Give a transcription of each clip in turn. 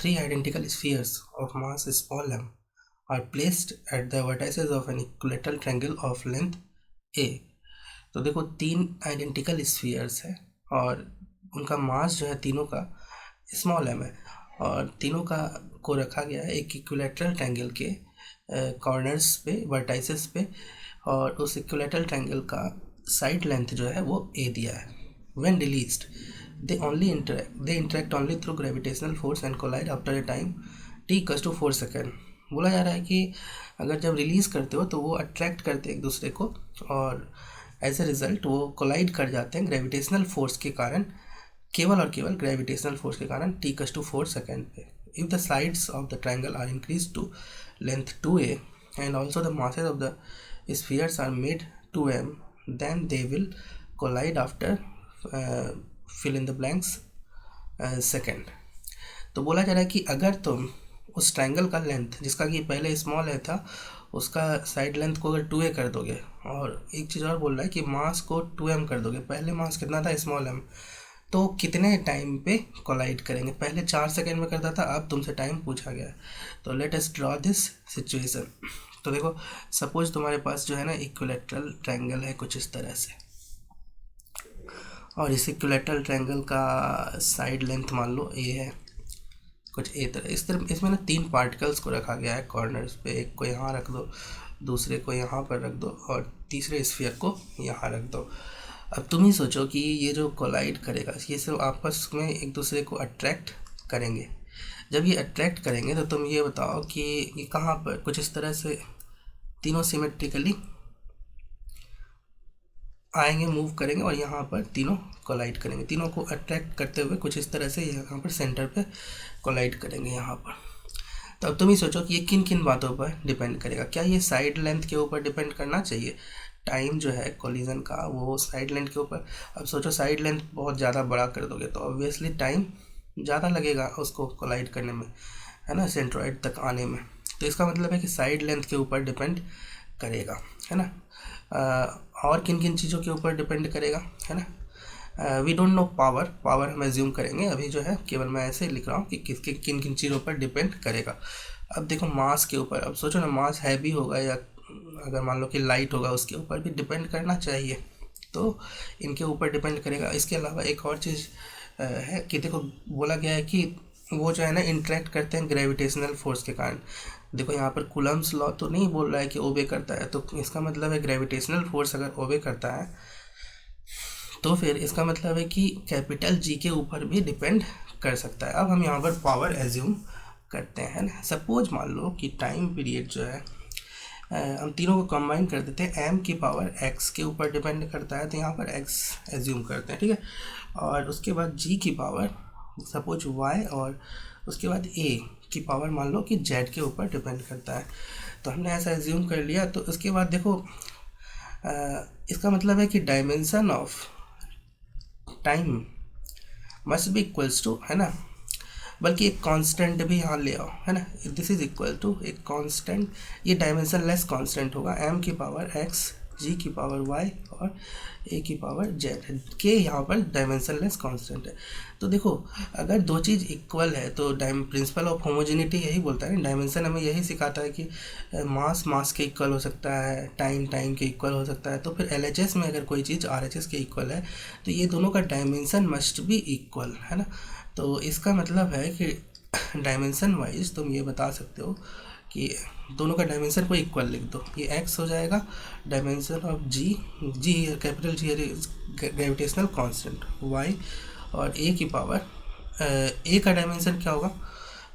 three identical spheres of mass small m are placed at the vertices of an equilateral triangle of length a। तो देखो तीन identical spheres है और उनका मास जो है तीनों का स्मॉल एम है और तीनों का को रखा गया है एक इक्विलेटरल ट्रायंगल के कॉर्नर्स पे वर्टाइसेस पे और उस इक्विलेटरल ट्रायंगल का साइड लेंथ जो है वो ए दिया है। When released they interact only through gravitational force and collide after a time t equals to 4 second. बोला जा रहा है कि अगर जब रिलीज़ करते हो तो वो अट्रैक्ट करते हैं एक दूसरे को और एज ए रिज़ल्ट वो कोलाइड कर जाते हैं ग्रेविटेशनल फोर्स के कारण, केवल और केवल ग्रेविटेशनल फोर्स के कारण t equals to 4 सेकेंड पे। If the sides of the triangle are increase to length 2a and also the masses of the spheres are made 2m then they will collide after fill in the blanks second. तो बोला जा रहा है कि अगर तुम उस triangle का लेंथ जिसका कि पहले स्मॉल है था उसका साइड लेंथ को अगर 2a कर दोगे और एक चीज़ और बोल रहा है कि मास को 2m कर दोगे, पहले मास कितना था स्मॉल m, तो कितने टाइम पे कोलाइड करेंगे। पहले 4 सेकेंड में करता था, अब तुमसे टाइम पूछा गया है। तो let us draw this situation. तो देखो सपोज तुम्हारे पास जो है ना इक्विलेटरल ट्रायंगल है कुछ इस तरह से और इस इक्विलेटरल ट्रायंगल का साइड लेंथ मान लो ए है कुछ ए तरह। इस तरह इसमें ना तीन पार्टिकल्स को रखा गया है कॉर्नर्स पे, एक को यहाँ रख दो, दूसरे को यहाँ पर रख दो और तीसरे स्फीयर को यहाँ रख दो। अब तुम ही सोचो कि ये जो कोलाइड करेगा ये सब आपस में एक दूसरे को अट्रैक्ट करेंगे। जब ये अट्रैक्ट करेंगे तो तुम ये बताओ कि ये कहाँ पर कुछ इस तरह से तीनों सिमेट्रिकली आएंगे, मूव करेंगे और यहाँ पर तीनों कोलाइड करेंगे। तीनों को अट्रैक्ट करते हुए कुछ इस तरह से यहाँ पर सेंटर पे कोलाइड करेंगे यहाँ पर। तो अब तुम ही सोचो कि ये किन किन बातों पर डिपेंड करेगा। क्या ये साइड लेंथ के ऊपर डिपेंड करना चाहिए? टाइम जो है कोलिजन का वो साइड लेंथ के ऊपर। अब सोचो साइड लेंथ बहुत ज़्यादा बड़ा कर दोगे तो ऑब्वियसली टाइम ज़्यादा लगेगा उसको कोलाइड करने में, है ना, सेंट्रॉइड तक आने में। तो इसका मतलब है कि साइड लेंथ के ऊपर डिपेंड करेगा, है ना। और किन किन चीज़ों के ऊपर डिपेंड करेगा, है ना। वी डोंट नो पावर हम एज्यूम करेंगे अभी जो है, केवल मैं ऐसे लिख रहा हूँ कि किन किन चीज़ों पर डिपेंड करेगा। अब देखो मास के ऊपर, अब सोचो ना मास हैवी होगा या अगर मान लो कि लाइट होगा उसके ऊपर भी डिपेंड करना चाहिए, तो इनके ऊपर डिपेंड करेगा। इसके अलावा एक और चीज़ है कि देखो बोला गया है कि वो जो है ना इंटरेक्ट करते हैं ग्रेविटेशनल फोर्स के कारण। देखो यहाँ पर कूलम्स लॉ तो नहीं बोल रहा है कि ओबे करता है, तो इसका मतलब है ग्रेविटेशनल फोर्स अगर ओबे करता है तो फिर इसका मतलब है कि कैपिटल जी के ऊपर भी डिपेंड कर सकता है। अब हम यहाँ पर पावर एज्यूम करते हैं ना। सपोज मान लो कि टाइम पीरियड जो है हम तीनों को कंबाइन कर देते हैं, एम की पावर एक्स के ऊपर डिपेंड करता है तो यहाँ पर एक्स एज्यूम करते हैं, ठीक है। और उसके बाद जी की पावर सपोज वाई और उसके बाद ए की पावर मान लो कि जेड के ऊपर डिपेंड करता है। तो हमने ऐसा एज्यूम कर लिया। तो उसके बाद देखो इसका मतलब है कि dimension of time must be equals to, है ना, बल्कि एक कांस्टेंट भी यहाँ ले आओ, है ना। दिस इज इक्वल टू एक कांस्टेंट, ये डायमेंशन लेस कांस्टेंट होगा, एम की पावर एक्स, जी की पावर वाई और ए की पावर जेड के यहाँ पर डायमेंशन लेस कांस्टेंट है। तो देखो अगर दो चीज़ इक्वल है तो प्रिंसिपल ऑफ होमोजेनिटी यही बोलता है, डायमेंशन हमें यही सिखाता है कि मास के इक्वल हो सकता है, टाइम के इक्वल हो सकता है। तो फिर LHS में अगर कोई चीज़ RHS के इक्वल है तो ये दोनों का डायमेंशन मस्ट बी इक्वल, है ना। तो इसका मतलब है कि डायमेंशन वाइज तुम ये बता सकते हो कि दोनों का डायमेंशन को इक्वल लिख दो। ये एक्स हो जाएगा dimension of G capital G gravitational constant y, और ए की पावर ए का डायमेंशन क्या होगा,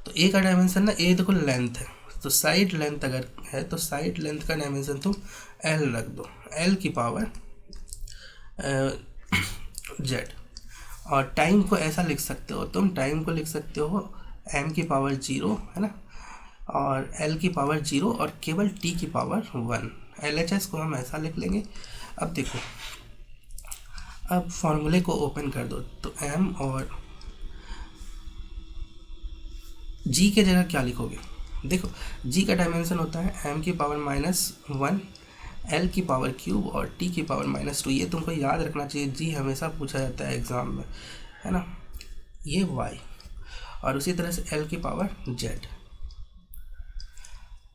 तो ए का डायमेंशन ना, ए देखो लेंथ है तो साइड लेंथ अगर है तो साइड लेंथ का डायमेंशन तुम एल रख दो, एल की पावर जेड। और टाइम को ऐसा लिख सकते हो तुम, टाइम को लिख सकते हो एम की पावर 0, है ना, और एल की पावर 0 और केवल टी की पावर 1। LHS को हम ऐसा लिख लेंगे। अब देखो अब फॉर्मूले को ओपन कर दो तो एम और जी के जगह क्या लिखोगे। देखो जी का डायमेंशन होता है एम की पावर -1, एल की पावर क्यूब और टी की पावर -2। ये तुमको याद रखना चाहिए, जी हमेशा पूछा जाता है एग्ज़ाम में, है ना। ये वाई और उसी तरह से l की पावर z।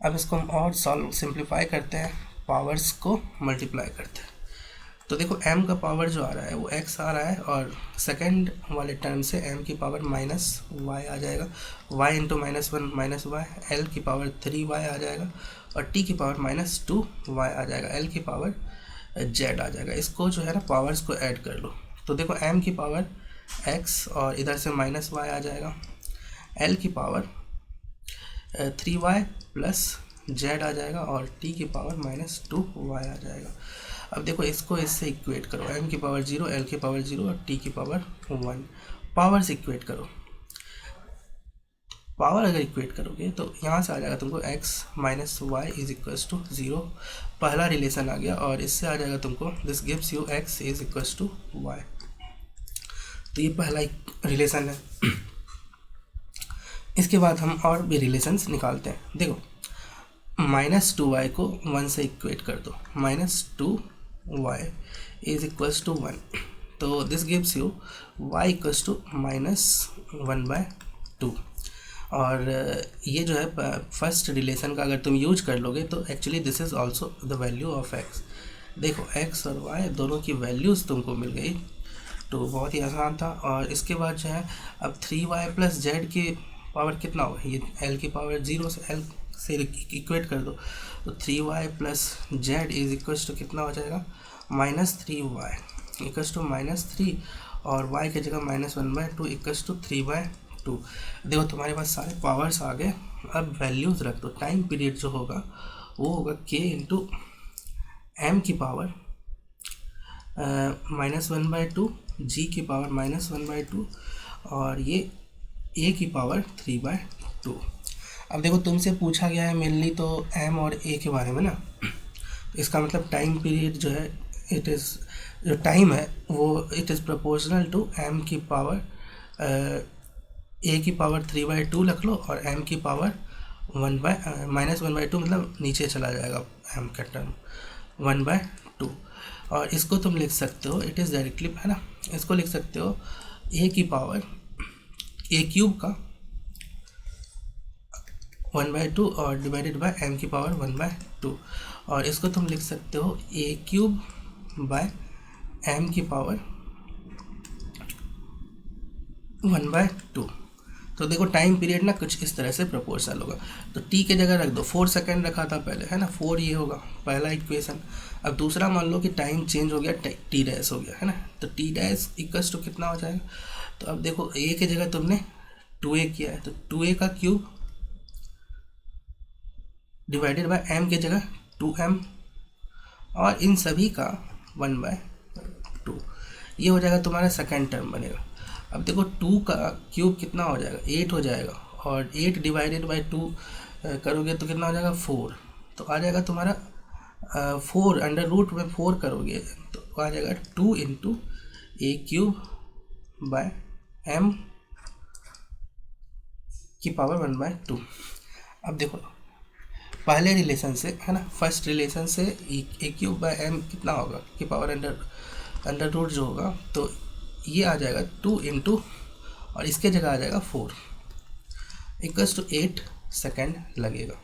अब इसको हम और सॉल्व सिंप्लीफाई करते हैं, पावर्स को मल्टीप्लाई करते हैं। तो देखो m का पावर जो आ रहा है वो x आ रहा है, और सेकंड वाले टर्म से m की पावर माइनस y आ जाएगा, y into -1 minus y, l की पावर 3y आ जाएगा, और t की पावर -2y आ जाएगा, l की पावर z आ जाएगा। इसको जो है ना पावर्स को ऐड कर लो, तो देखो m की पावर x और इधर से -y आ जाएगा, l की पावर 3y प्लस z आ जाएगा, और t की पावर -2y आ जाएगा। अब देखो इसको इससे इक्वेट करो, m की पावर 0, l की पावर 0 और t की पावर 1। पावर्स इक्वेट करो, पावर अगर इक्वेट करोगे तो यहाँ से आ जाएगा तुमको x minus y is equals to 0, पहला रिलेशन आ गया, और इससे आ जाएगा तुमको this gives you x is equals to y। तो ये पहला रिलेशन है। इसके बाद हम और भी रिलेशंस निकालते हैं। देखो -2y को 1 से इक्वेट कर दो, -2y इज इक्वल्स टू 1, तो this gives you y equals to -1/2। और ये जो है फर्स्ट रिलेशन का अगर तुम यूज कर लोगे तो actually this is also the value of x। देखो x और y दोनों की वैल्यूज़ तुमको मिल गई, तो बहुत ही आसान था। और इसके बाद जो है अब 3y प्लस जेड की पावर कितना होगा, ये l की पावर 0 से l से इक्वेट कर दो, तो 3y plus z is equals to कितना हो जाएगा, -3y इक्वल्स टू -3, और y की जगह -1/2 इक्वल्स टू 3/2। देखो तुम्हारे पास सारे पावर्स आ गए। अब वैल्यूज़ रख दो। टाइम पीरियड जो होगा वो होगा k इंटू एम की पावर -1/2, g की पावर -1/2, और ये a की पावर 3/2। अब देखो तुमसे पूछा गया है मेनली तो m और a के बारे में ना, तो इसका मतलब टाइम पीरियड जो है इट इज़, जो टाइम है वो it is proportional to m की पावर a की पावर 3/2 रख लो, और m की पावर -1/2 मतलब नीचे चला जाएगा m का टर्म 1/2। और इसको तुम लिख सकते हो, इट इज़ डायरेक्टली है ना, इसको लिख सकते हो a की पावर a³ का 1/2 और डिवाइडेड बाय m की पावर 1/2, और इसको तुम लिख सकते हो a³ बाय m की पावर 1/2। तो देखो टाइम पीरियड ना कुछ इस तरह से प्रोपोर्शनल होगा। तो t के जगह रख दो, 4 सेकेंड रखा था पहले है ना, 4 ये होगा पहला इक्वेशन। अब दूसरा मान लो कि टाइम चेंज हो गया, t डैश हो गया है ना, तो t डैश इक्वल्स टू कितना हो जाएगा। तो अब देखो a के जगह तुमने 2a किया है, तो 2a का क्यूब डिवाइडेड बाय m की जगह 2m, और इन सभी का 1/2। ये हो जाएगा तुम्हारा सेकेंड टर्म बनेगा। अब देखो 2 का क्यूब कितना हो जाएगा, 8 हो जाएगा, और 8 डिवाइडेड बाय 2 करोगे तो कितना हो जाएगा 4, तो आ जाएगा तुम्हारा 4 अंडर रूट में 4 करोगे तो आ जाएगा 2 इंटू a³ बाय m की पावर 1/2। अब देखो पहले रिलेशन से है ना, फर्स्ट रिलेशन से a³ बाय m कितना होगा की पावर अंडर रूट जो होगा, तो ये आ जाएगा 2 इंटू, और इसके जगह आ जाएगा 4 इक्वल्स टू 8 सेकेंड लगेगा।